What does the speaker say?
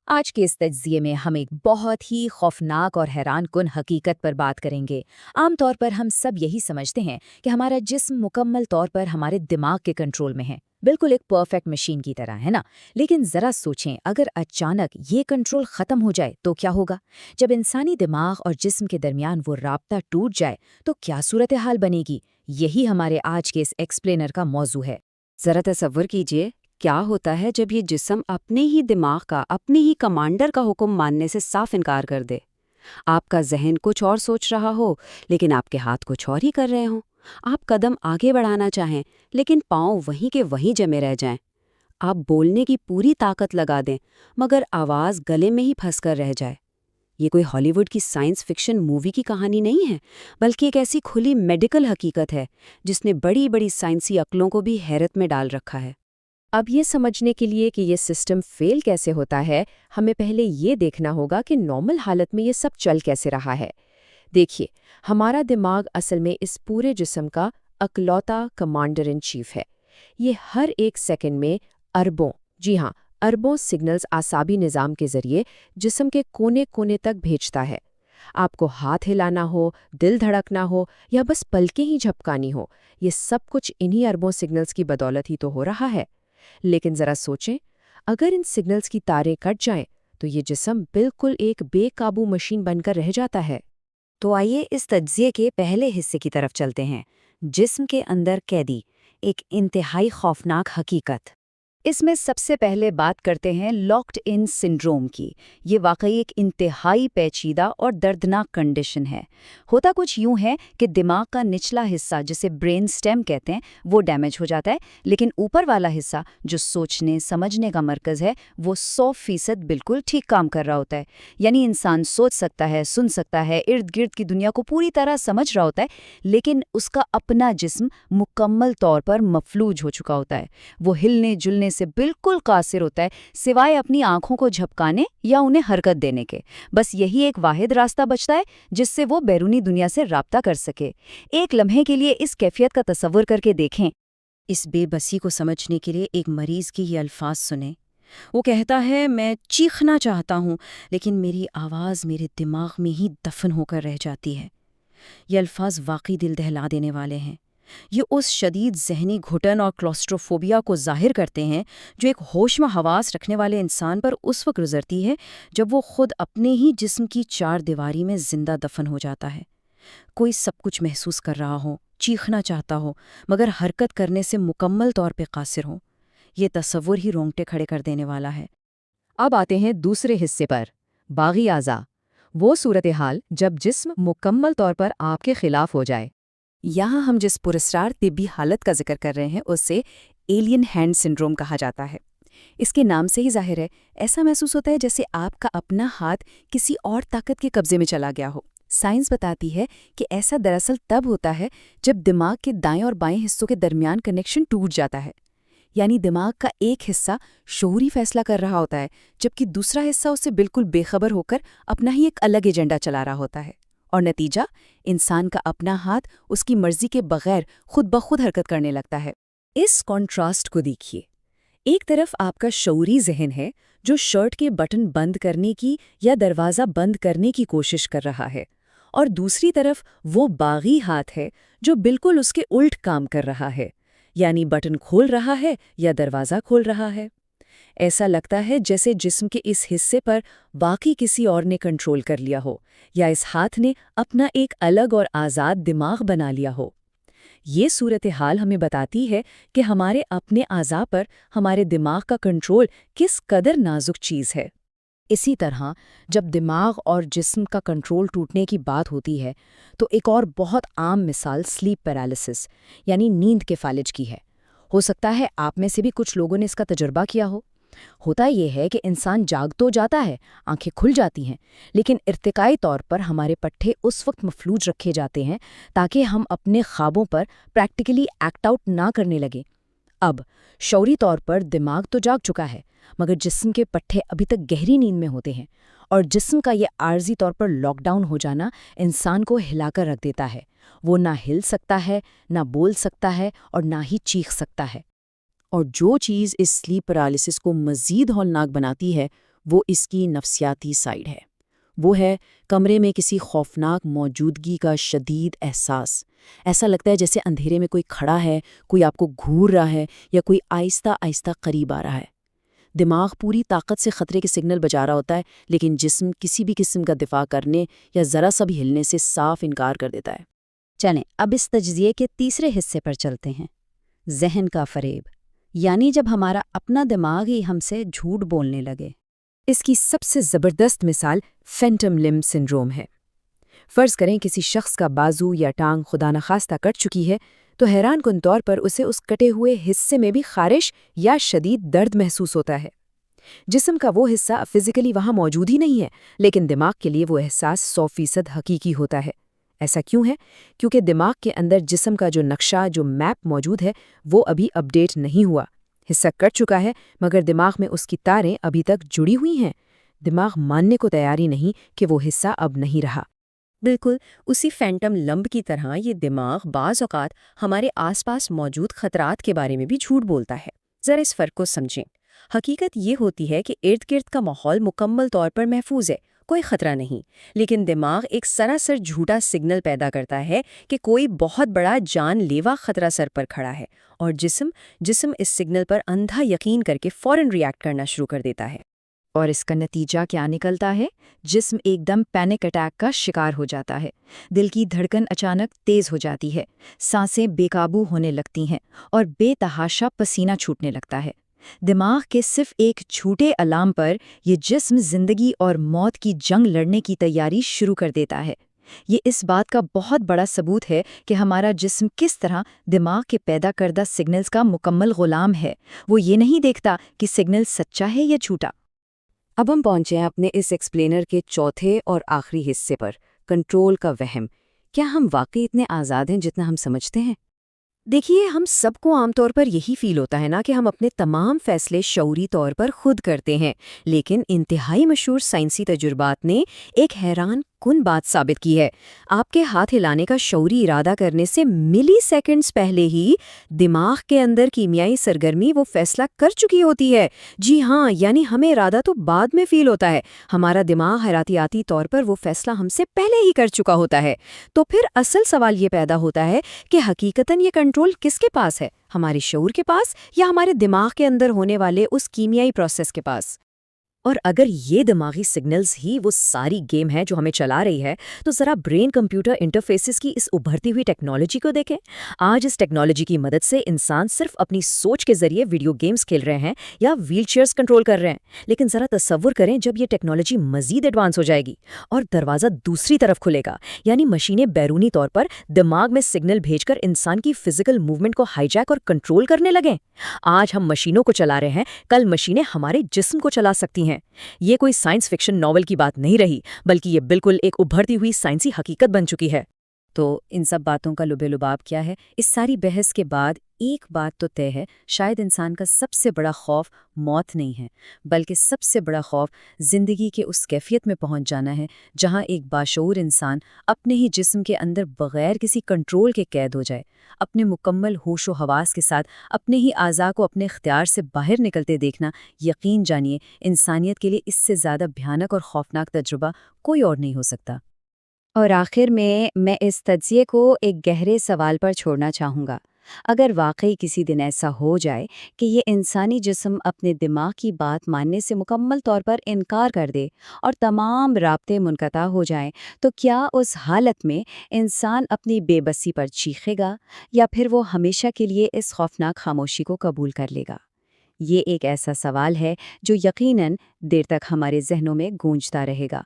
آج کے اس تجزیے میں ہم ایک بہت ہی خوفناک اور حیران کن حقیقت پر بات کریں گے۔ عام طور پر ہم سب یہی سمجھتے ہیں کہ ہمارا جسم مکمل طور پر ہمارے دماغ کے کنٹرول میں ہے، بالکل ایک پرفیکٹ مشین کی طرح، ہے نا؟ لیکن ذرا سوچیں، اگر اچانک یہ کنٹرول ختم ہو جائے تو کیا ہوگا؟ جب انسانی دماغ اور جسم کے درمیان وہ رابطہ ٹوٹ جائے تو کیا صورتحال بنے گی؟ یہی ہمارے آج کے اس ایکسپلینر کا موضوع ہے۔ ذرا تصور کیجئے کیا ہوتا ہے جب یہ جسم اپنے ہی دماغ کا، اپنے ہی کمانڈر کا حکم ماننے سے صاف انکار کر دے۔ آپ کا ذہن کچھ اور سوچ رہا ہو لیکن آپ کے ہاتھ کچھ اور ہی کر رہے ہوں۔ آپ قدم آگے بڑھانا چاہیں لیکن پاؤں وہیں کے وہیں جمے رہ جائیں۔ آپ بولنے کی پوری طاقت لگا دیں مگر آواز گلے میں ہی پھنس کر رہ جائے۔ یہ کوئی ہالی ووڈ کی سائنس فکشن مووی کی کہانی نہیں ہے، بلکہ ایک ایسی کھلی میڈیکل حقیقت ہے جس نے بڑی بڑی سائنسی عقلوں کو بھی حیرت میں ڈال رکھا ہے۔ اب یہ سمجھنے کے لیے کہ یہ سسٹم فیل کیسے ہوتا ہے، ہمیں پہلے یہ دیکھنا ہوگا کہ نارمل حالت میں یہ سب چل کیسے رہا ہے۔ دیکھیے، ہمارا دماغ اصل میں اس پورے جسم کا اکلوتا کمانڈر ان چیف ہے۔ یہ ہر ایک سیکنڈ میں اربوں، جی ہاں، اربوں سگنلز اعصابی نظام کے ذریعے جسم کے کونے کونے تک بھیجتا ہے۔ آپ کو ہاتھ ہلانا ہو، دل دھڑکنا ہو یا بس پلکیں ہی جھپکانی ہو، یہ سب کچھ انہی اربوں سگنلز کی بدولت ہی تو ہو رہا ہے۔ لیکن ذرا سوچیں، اگر ان سگنلز کی تاریں کٹ جائیں تو یہ جسم بالکل ایک بے قابو مشین بن کر رہ جاتا ہے۔ تو آئیے اس تجزیے کے پہلے حصے کی طرف چلتے ہیں، جسم کے اندر قیدی، ایک انتہائی خوفناک حقیقت۔ اس میں سب سے پہلے بات کرتے ہیں لاکڈ ان سنڈروم کی۔ یہ واقعی ایک انتہائی پیچیدہ اور دردناک کنڈیشن ہے۔ ہوتا کچھ یوں ہے کہ دماغ کا نچلا حصہ، جسے برین سٹیم کہتے ہیں، وہ ڈیمیج ہو جاتا ہے، لیکن اوپر والا حصہ جو سوچنے سمجھنے کا مرکز ہے وہ 100% بالکل ٹھیک کام کر رہا ہوتا ہے۔ یعنی انسان سوچ سکتا ہے، سن سکتا ہے، ارد گرد کی دنیا کو پوری طرح سمجھ رہا ہوتا ہے، لیکن اس کا اپنا جسم مکمل طور پر مفلوج ہو چکا ہوتا ہے۔ وہ ہلنے جلنے سے بالکل قاصر ہوتا ہے، سوائے اپنی آنکھوں کو جھپکانے یا انہیں حرکت دینے کے۔ بس یہی ایک واحد راستہ بچتا ہے جس سے وہ بیرونی دنیا سے رابطہ کر سکے۔ ایک لمحے کے لیے اس کیفیت کا تصور کر کے دیکھیں۔ اس بے بسی کو سمجھنے کے لیے ایک مریض کے یہ الفاظ سنیں۔ وہ کہتا ہے، میں چیخنا چاہتا ہوں لیکن میری آواز میرے دماغ میں ہی دفن ہو کر رہ جاتی ہے۔ یہ الفاظ واقعی دل دہلا دینے والے ہیں۔ یہ اس شدید ذہنی گھٹن اور کلاسٹروفوبیا کو ظاہر کرتے ہیں جو ایک ہوش و حواس رکھنے والے انسان پر اس وقت گزرتی ہے جب وہ خود اپنے ہی جسم کی چار دیواری میں زندہ دفن ہو جاتا ہے۔ کوئی سب کچھ محسوس کر رہا ہو، چیخنا چاہتا ہو، مگر حرکت کرنے سے مکمل طور پہ قاصر ہو۔ یہ تصور ہی رونگٹے کھڑے کر دینے والا ہے۔ اب آتے ہیں دوسرے حصے پر، باغی اعضاء، وہ صورتحال جب جسم مکمل طور پر آپ کے خلاف ہو جائے۔ یہاں ہم جس پراسرار طبی حالت کا ذکر کر رہے ہیں اسے ایلین ہینڈ سنڈروم کہا جاتا ہے۔ اس کے نام سے ہی ظاہر ہے، ایسا محسوس ہوتا ہے جیسے آپ کا اپنا ہاتھ کسی اور طاقت کے قبضے میں چلا گیا ہو۔ سائنس بتاتی ہے کہ ایسا دراصل تب ہوتا ہے جب دماغ کے دائیں اور بائیں حصوں کے درمیان کنیکشن ٹوٹ جاتا ہے۔ یعنی دماغ کا ایک حصہ شعوری فیصلہ کر رہا ہوتا ہے جبکہ دوسرا حصہ اسے بالکل بے خبر ہو کر اپنا ہی ایک الگ ایجنڈا چلا رہا ہوتا ہے، اور نتیجہ انسان کا اپنا ہاتھ اس کی مرضی کے بغیر خود بخود حرکت کرنے لگتا ہے۔ اس کنٹراسٹ کو دیکھیے، ایک طرف آپ کا شعوری ذہن ہے جو شرٹ کے بٹن بند کرنے کی یا دروازہ بند کرنے کی کوشش کر رہا ہے، اور دوسری طرف وہ باغی ہاتھ ہے جو بالکل اس کے الٹ کام کر رہا ہے، یعنی بٹن کھول رہا ہے یا دروازہ کھول رہا ہے۔ ایسا لگتا ہے جیسے جسم کے اس حصے پر واقعی کسی اور نے کنٹرول کر لیا ہو، یا اس ہاتھ نے اپنا ایک الگ اور آزاد دماغ بنا لیا ہو۔ یہ صورتحال ہمیں بتاتی ہے کہ ہمارے اپنے اعضاء پر ہمارے دماغ کا کنٹرول کس قدر نازک چیز ہے۔ اسی طرح جب دماغ اور جسم کا کنٹرول ٹوٹنے کی بات ہوتی ہے تو ایک اور بہت عام مثال سلیپ پیرالسس یعنی نیند کے فالج کی ہے۔ ہو سکتا ہے آپ میں سے بھی کچھ لوگوں نے اس کا تجربہ کیا ہو۔ ہوتا یہ ہے کہ انسان جاگ تو جاتا ہے، آنکھیں کھل جاتی ہیں، لیکن ارتقائی طور پر ہمارے پٹھے اس وقت مفلوج رکھے جاتے ہیں تاکہ ہم اپنے خوابوں پر پریکٹیکلی ایکٹ آؤٹ نہ کرنے لگیں۔ اب شعوری طور پر دماغ تو جاگ چکا ہے، مگر جسم کے پٹھے ابھی تک گہری نیند میں ہوتے ہیں، اور جسم کا یہ عارضی طور پر لاک ڈاؤن ہو جانا انسان کو ہلا کر رکھ دیتا ہے۔ وہ نہ ہل سکتا ہے، نہ بول سکتا ہے، اور نہ ہی چیخ سکتا ہے۔ اور جو چیز اس سلیپ پیرالسس کو مزید ہولناک بناتی ہے وہ اس کی نفسیاتی سائیڈ ہے۔ وہ ہے کمرے میں کسی خوفناک موجودگی کا شدید احساس۔ ایسا لگتا ہے جیسے اندھیرے میں کوئی کھڑا ہے، کوئی آپ کو گھور رہا ہے یا کوئی آہستہ آہستہ قریب آ رہا ہے۔ دماغ پوری طاقت سے خطرے کے سگنل بجا رہا ہوتا ہے، لیکن جسم کسی بھی قسم کا دفاع کرنے یا ذرا سا بھی ہلنے سے صاف انکار کر دیتا ہے۔ چلیں اب اس تجزیے کے تیسرے حصے پر چلتے ہیں، ذہن کا فریب، یعنی جب ہمارا اپنا دماغ ہی ہم سے جھوٹ بولنے لگے۔ اس کی سب سے زبردست مثال فینٹم لمب سنڈروم ہے۔ فرض کریں کسی شخص کا بازو یا ٹانگ خدا نخواستہ کٹ چکی ہے تو حیران کن طور پر اسے اس کٹے ہوئے حصے میں بھی خارش یا شدید درد محسوس ہوتا ہے۔ جسم کا وہ حصہ فزیکلی وہاں موجود ہی نہیں ہے، لیکن دماغ کے لیے وہ احساس 100% حقیقی ہوتا ہے۔ ایسا کیوں ہے؟ کیونکہ دماغ کے اندر جسم کا جو نقشہ، جو میپ موجود ہے، وہ ابھی اپڈیٹ نہیں ہوا۔ حصہ کٹ چکا ہے مگر دماغ میں اس کی تاریں ابھی تک جڑی ہوئی ہیں۔ دماغ ماننے کو تیار ہی نہیں کہ وہ حصہ اب نہیں رہا۔ بالکل اسی فینٹم لمب کی طرح یہ دماغ بعض اوقات ہمارے آس پاس موجود خطرات کے بارے میں بھی جھوٹ بولتا ہے۔ ذرا اس فرق کو سمجھیں۔ حقیقت یہ ہوتی ہے کہ ارد گرد کا ماحول مکمل طور پر محفوظ ہے، کوئی خطرہ نہیں، لیکن دماغ ایک سراسر جھوٹا سگنل پیدا کرتا ہے کہ کوئی بہت بڑا جان لیوا خطرہ سر پر کھڑا ہے، اور جسم اس سگنل پر اندھا یقین کر کے فوراً ریاکٹ کرنا شروع کر دیتا ہے۔ اور اس کا نتیجہ کیا نکلتا ہے؟ جسم ایک دم پینک اٹیک کا شکار ہو جاتا ہے، دل کی دھڑکن اچانک تیز ہو جاتی ہے، سانسیں بے قابو ہونے لگتی ہیں اور بے تحاشا پسینہ چھوٹنے لگتا ہے۔ دماغ کے صرف ایک جھوٹے الارم پر یہ جسم زندگی اور موت کی جنگ لڑنے کی تیاری شروع کر دیتا ہے۔ یہ اس بات کا بہت بڑا ثبوت ہے کہ ہمارا جسم کس طرح دماغ کے پیدا کردہ سگنلز کا مکمل غلام ہے۔ وہ یہ نہیں دیکھتا کہ سگنل سچا ہے یا جھوٹا۔ اب ہم پہنچے ہیں اپنے اس ایکسپلینر کے چوتھے اور آخری حصے پر، کنٹرول کا وہم۔ کیا ہم واقعی اتنے آزاد ہیں جتنا ہم سمجھتے ہیں؟ دیکھیے، ہم سب کو عام طور پر یہی فیل ہوتا ہے نا کہ ہم اپنے تمام فیصلے شعوری طور پر خود کرتے ہیں، لیکن انتہائی مشہور سائنسی تجربات نے ایک حیران کن بات ثابت کی ہے۔ آپ کے ہاتھ ہلانے کا شعوری ارادہ کرنے سے ملی سیکنڈز پہلے ہی دماغ کے اندر کیمیائی سرگرمی وہ فیصلہ کر چکی ہوتی ہے۔ جی ہاں، یعنی ہمیں ارادہ تو بعد میں فیل ہوتا ہے، ہمارا دماغ حیاتیاتی طور پر وہ فیصلہ ہم سے پہلے ہی کر چکا ہوتا ہے۔ تو پھر اصل سوال یہ پیدا ہوتا ہے کہ حقیقتاً یہ کنٹرول کس کے پاس ہے؟ ہمارے شعور کے پاس یا ہمارے دماغ کے اندر ہونے والے اس کیمیائی پروسیس کے پاس؟ اور اگر یہ دماغی سگنلز ہی وہ ساری گیم ہے جو ہمیں چلا رہی ہے، تو ذرا برین کمپیوٹر انٹرفیسز کی اس ابھرتی ہوئی ٹیکنالوجی کو دیکھیں۔ آج اس ٹیکنالوجی کی مدد سے انسان صرف اپنی سوچ کے ذریعے ویڈیو گیمز کھیل رہے ہیں یا ویل چیئرز کنٹرول کر رہے ہیں، لیکن ذرا تصور کریں جب یہ ٹیکنالوجی مزید ایڈوانس ہو جائے گی اور دروازہ دوسری طرف کھلے گا، یعنی مشینیں بیرونی طور پر دماغ میں سگنل بھیج کر انسان کی فزیکل موومنٹ کو ہائی جیک اور کنٹرول کرنے لگیں۔ آج ہم مشینوں کو چلا رہے ہیں، کل مشینیں ہمارے جسم کو چلا سکتی ہیں۔ یہ کوئی سائنس فکشن ناول کی بات نہیں رہی، بلکہ یہ بالکل ایک ابھرتی ہوئی سائنسی حقیقت بن چکی ہے۔ تو ان سب باتوں کا لب لباب کیا ہے؟ اس ساری بحث کے بعد ایک بات تو طے ہے، شاید انسان کا سب سے بڑا خوف موت نہیں ہے، بلکہ سب سے بڑا خوف زندگی کے اس کیفیت میں پہنچ جانا ہے جہاں ایک باشعور انسان اپنے ہی جسم کے اندر بغیر کسی کنٹرول کے قید ہو جائے، اپنے مکمل ہوش و حواس کے ساتھ اپنے ہی اعضاء کو اپنے اختیار سے باہر نکلتے دیکھنا۔ یقین جانیے، انسانیت کے لیے اس سے زیادہ بھیانک اور خوفناک تجربہ کوئی اور نہیں ہو سکتا۔ اور آخر میں اس تجزیے کو ایک گہرے سوال پر چھوڑنا چاہوں گا۔ اگر واقعی کسی دن ایسا ہو جائے کہ یہ انسانی جسم اپنے دماغ کی بات ماننے سے مکمل طور پر انکار کر دے اور تمام رابطے منقطع ہو جائیں، تو کیا اس حالت میں انسان اپنی بے بسی پر چیخے گا یا پھر وہ ہمیشہ کے لیے اس خوفناک خاموشی کو قبول کر لے گا؟ یہ ایک ایسا سوال ہے جو یقیناً دیر تک ہمارے ذہنوں میں گونجتا رہے گا۔